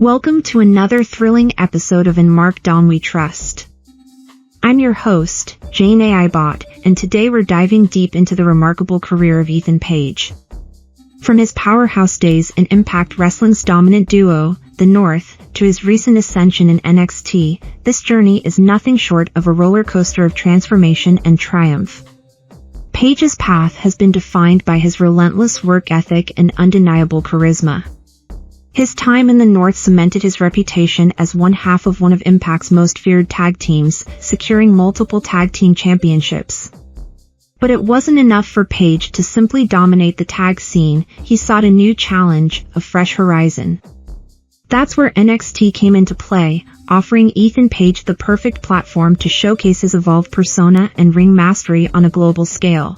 Welcome to another thrilling episode of Markdom We Trust. I'm your host, Jane A. Ibot, and today we're diving deep into the remarkable career of Ethan Page. From his powerhouse days in Impact Wrestling's dominant duo, The North, to his recent ascension in NXT, this journey is nothing short of a roller coaster of transformation and triumph. Page's path has been defined by his relentless work ethic and undeniable charisma. His time in the North cemented his reputation as one half of one of Impact's most feared tag teams, securing multiple tag team championships. But it wasn't enough for Page to simply dominate the tag scene. He sought a new challenge, a fresh horizon. That's where NXT came into play, offering Ethan Page the perfect platform to showcase his evolved persona and ring mastery on a global scale.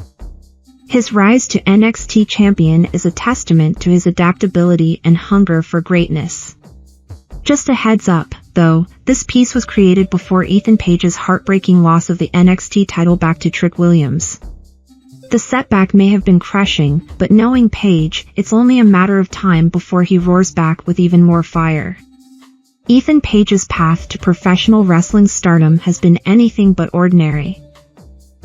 His rise to NXT champion is a testament to his adaptability and hunger for greatness. Just a heads up, though, this piece was created before Ethan Page's heartbreaking loss of the NXT title back to Trick Williams. The setback may have been crushing, but knowing Page, it's only a matter of time before he roars back with even more fire. Ethan Page's path to professional wrestling stardom has been anything but ordinary.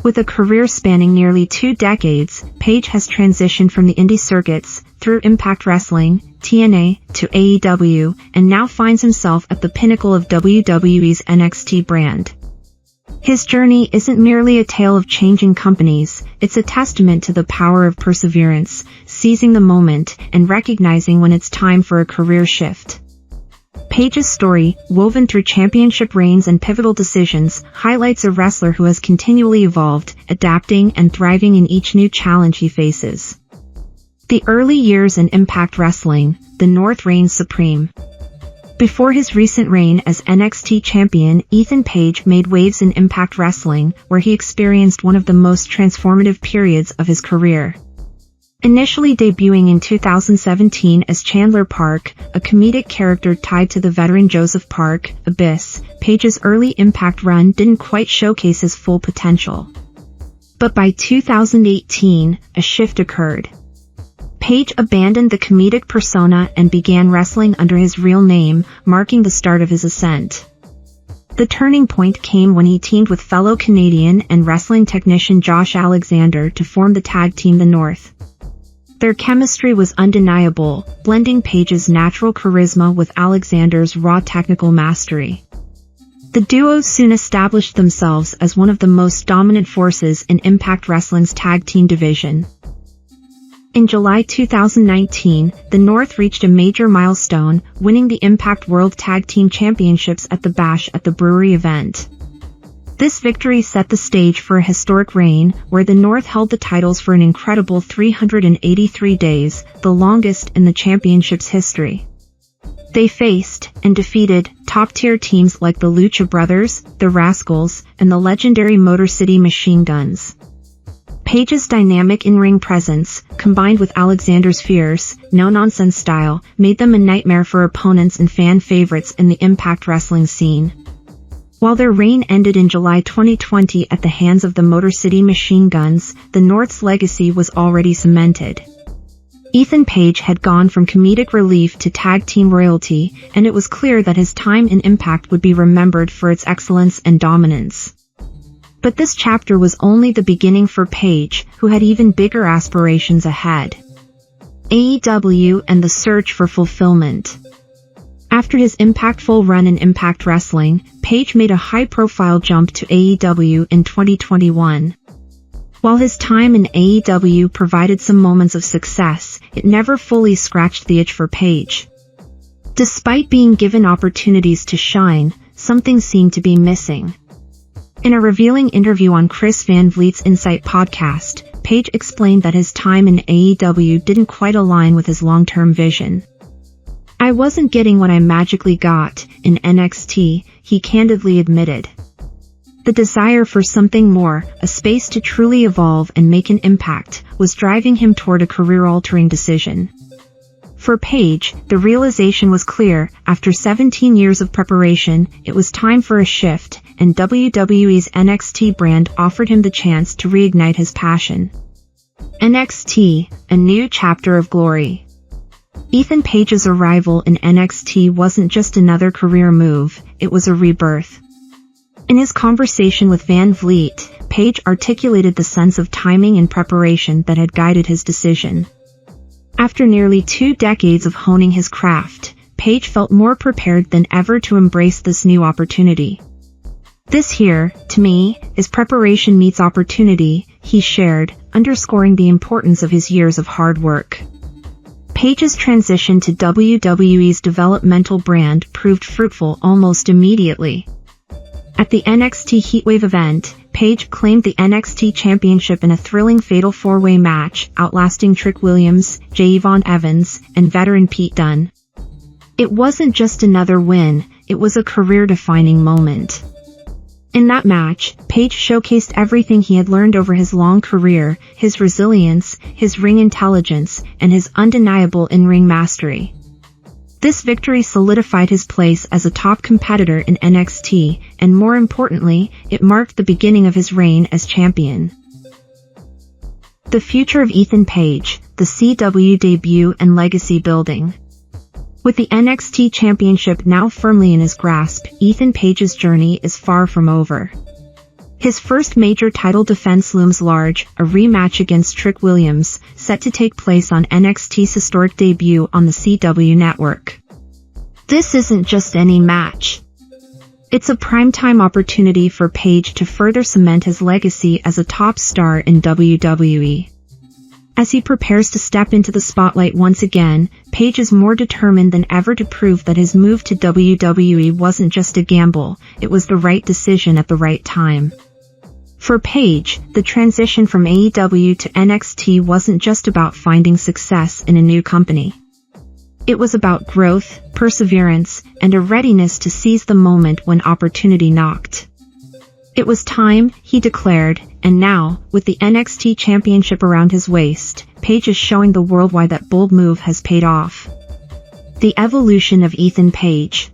With a career spanning nearly 2 decades, Page has transitioned from the indie circuits, through Impact Wrestling, TNA, to AEW, and now finds himself at the pinnacle of WWE's NXT brand. His journey isn't merely a tale of changing companies, it's a testament to the power of perseverance, seizing the moment, and recognizing when it's time for a career shift. Page's story, woven through championship reigns and pivotal decisions, highlights a wrestler who has continually evolved, adapting and thriving in each new challenge he faces. The early years in Impact Wrestling, the North reigns supreme. Before his recent reign as NXT champion, Ethan Page made waves in Impact Wrestling, where he experienced one of the most transformative periods of his career. Initially debuting in 2017 as Chandler Park, a comedic character tied to the veteran Joseph Park, Abyss, Page's early Impact run didn't quite showcase his full potential. But by 2018, a shift occurred. Page abandoned the comedic persona and began wrestling under his real name, marking the start of his ascent. The turning point came when he teamed with fellow Canadian and wrestling technician Josh Alexander to form the tag team The North. Their chemistry was undeniable, blending Page's natural charisma with Alexander's raw technical mastery. The duo soon established themselves as one of the most dominant forces in Impact Wrestling's tag team division. In July 2019, the North reached a major milestone, winning the Impact World Tag Team Championships at the Bash at the Brewery event. This victory set the stage for a historic reign, where the North held the titles for an incredible 383 days, the longest in the championship's history. They faced, and defeated, top-tier teams like the Lucha Brothers, the Rascals, and the legendary Motor City Machine Guns. Page's dynamic in-ring presence, combined with Alexander's fierce, no-nonsense style, made them a nightmare for opponents and fan favorites in the Impact Wrestling scene. While their reign ended in July 2020 at the hands of the Motor City Machine Guns, the North's legacy was already cemented. Ethan Page had gone from comedic relief to tag team royalty, and it was clear that his time in Impact would be remembered for its excellence and dominance. But this chapter was only the beginning for Page, who had even bigger aspirations ahead. AEW and the search for fulfillment. After his impactful run in Impact Wrestling, Page made a high-profile jump to AEW in 2021. While his time in AEW provided some moments of success, it never fully scratched the itch for Page. Despite being given opportunities to shine, something seemed to be missing. In a revealing interview on Chris Van Vliet's Insight podcast, Page explained that his time in AEW didn't quite align with his long-term vision. "I wasn't getting what I magically got in NXT," he candidly admitted. The desire for something more, a space to truly evolve and make an impact, was driving him toward a career-altering decision. For Page, the realization was clear: after 17 years of preparation, it was time for a shift, and WWE's NXT brand offered him the chance to reignite his passion. NXT, a new chapter of glory. Ethan Page's arrival in NXT wasn't just another career move, it was a rebirth. In his conversation with Van Vliet, Page articulated the sense of timing and preparation that had guided his decision. After nearly 2 decades of honing his craft, Page felt more prepared than ever to embrace this new opportunity. "This here, to me, is preparation meets opportunity," he shared, underscoring the importance of his years of hard work. Page's transition to WWE's developmental brand proved fruitful almost immediately. At the NXT Heatwave event, Page claimed the NXT Championship in a thrilling fatal 4-way match, outlasting Trick Williams, Javon Evans, and veteran Pete Dunne. It wasn't just another win, it was a career-defining moment. In that match, Page showcased everything he had learned over his long career, his resilience, his ring intelligence, and his undeniable in-ring mastery. This victory solidified his place as a top competitor in NXT, and more importantly, it marked the beginning of his reign as champion. The future of Ethan Page, the CW debut and legacy building. With the NXT Championship now firmly in his grasp, Ethan Page's journey is far from over. His first major title defense looms large, a rematch against Trick Williams, set to take place on NXT's historic debut on the CW network. This isn't just any match. It's a primetime opportunity for Page to further cement his legacy as a top star in WWE. As he prepares to step into the spotlight once again, Page is more determined than ever to prove that his move to WWE wasn't just a gamble, it was the right decision at the right time. For Page, the transition from AEW to NXT wasn't just about finding success in a new company. It was about growth, perseverance, and a readiness to seize the moment when opportunity knocked. It was time, he declared, and now, with the NXT Championship around his waist, Page is showing the world why that bold move has paid off. The evolution of Ethan Page.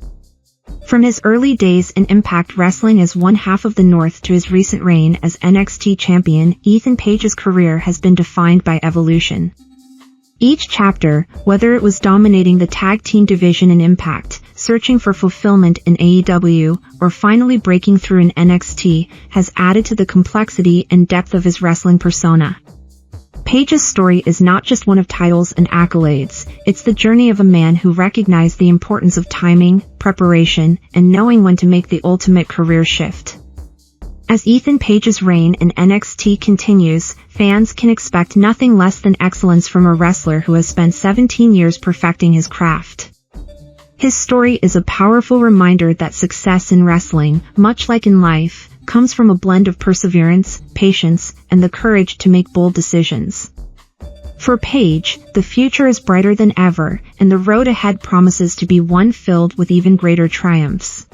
From his early days in Impact Wrestling as one half of the North to his recent reign as NXT champion, Ethan Page's career has been defined by evolution. Each chapter, whether it was dominating the tag team division in Impact, searching for fulfillment in AEW, or finally breaking through in NXT, has added to the complexity and depth of his wrestling persona. Page's story is not just one of titles and accolades, it's the journey of a man who recognized the importance of timing, preparation, and knowing when to make the ultimate career shift. As Ethan Page's reign in NXT continues, fans can expect nothing less than excellence from a wrestler who has spent 17 years perfecting his craft. His story is a powerful reminder that success in wrestling, much like in life, comes from a blend of perseverance, patience, and the courage to make bold decisions. For Page, the future is brighter than ever, and the road ahead promises to be one filled with even greater triumphs.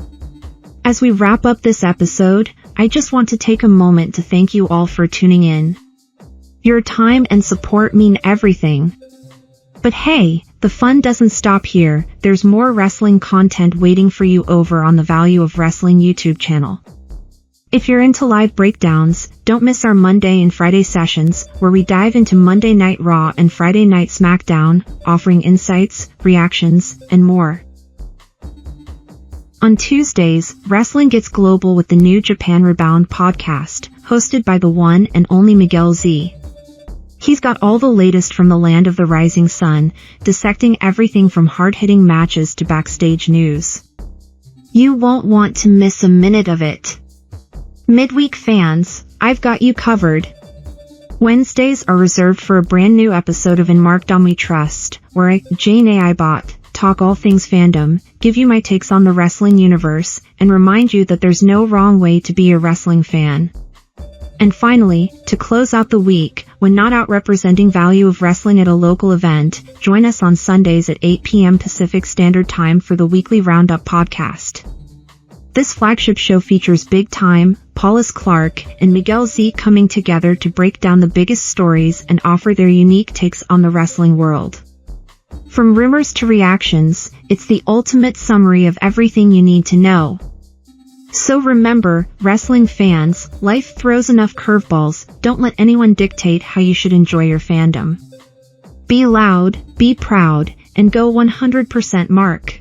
As we wrap up this episode, I just want to take a moment to thank you all for tuning in. Your time and support mean everything. But hey, the fun doesn't stop here, there's more wrestling content waiting for you over on the Value of Wrestling YouTube channel. If you're into live breakdowns, don't miss our Monday and Friday sessions, where we dive into Monday Night Raw and Friday Night SmackDown, offering insights, reactions, and more. On Tuesdays, Wrestling Gets Global with the New Japan Rebound podcast, hosted by the one and only Miguel Z. He's got all the latest from the land of the rising sun, dissecting everything from hard-hitting matches to backstage news. You won't want to miss a minute of it. Midweek fans, I've got you covered. Wednesdays are reserved for a brand new episode of In Markdom We Trust, where I, Jane AI Bot, talk all things fandom, give you my takes on the wrestling universe, and remind you that there's no wrong way to be a wrestling fan. And finally, to close out the week, when not out representing Value of Wrestling at a local event, join us on Sundays at 8 p.m. Pacific Standard Time for the weekly Roundup podcast. This flagship show features Big Time, Paulus Clark, and Miguel Z coming together to break down the biggest stories and offer their unique takes on the wrestling world. From rumors to reactions, it's the ultimate summary of everything you need to know. So remember, wrestling fans, life throws enough curveballs, don't let anyone dictate how you should enjoy your fandom. Be loud, be proud, and go 100% Mark.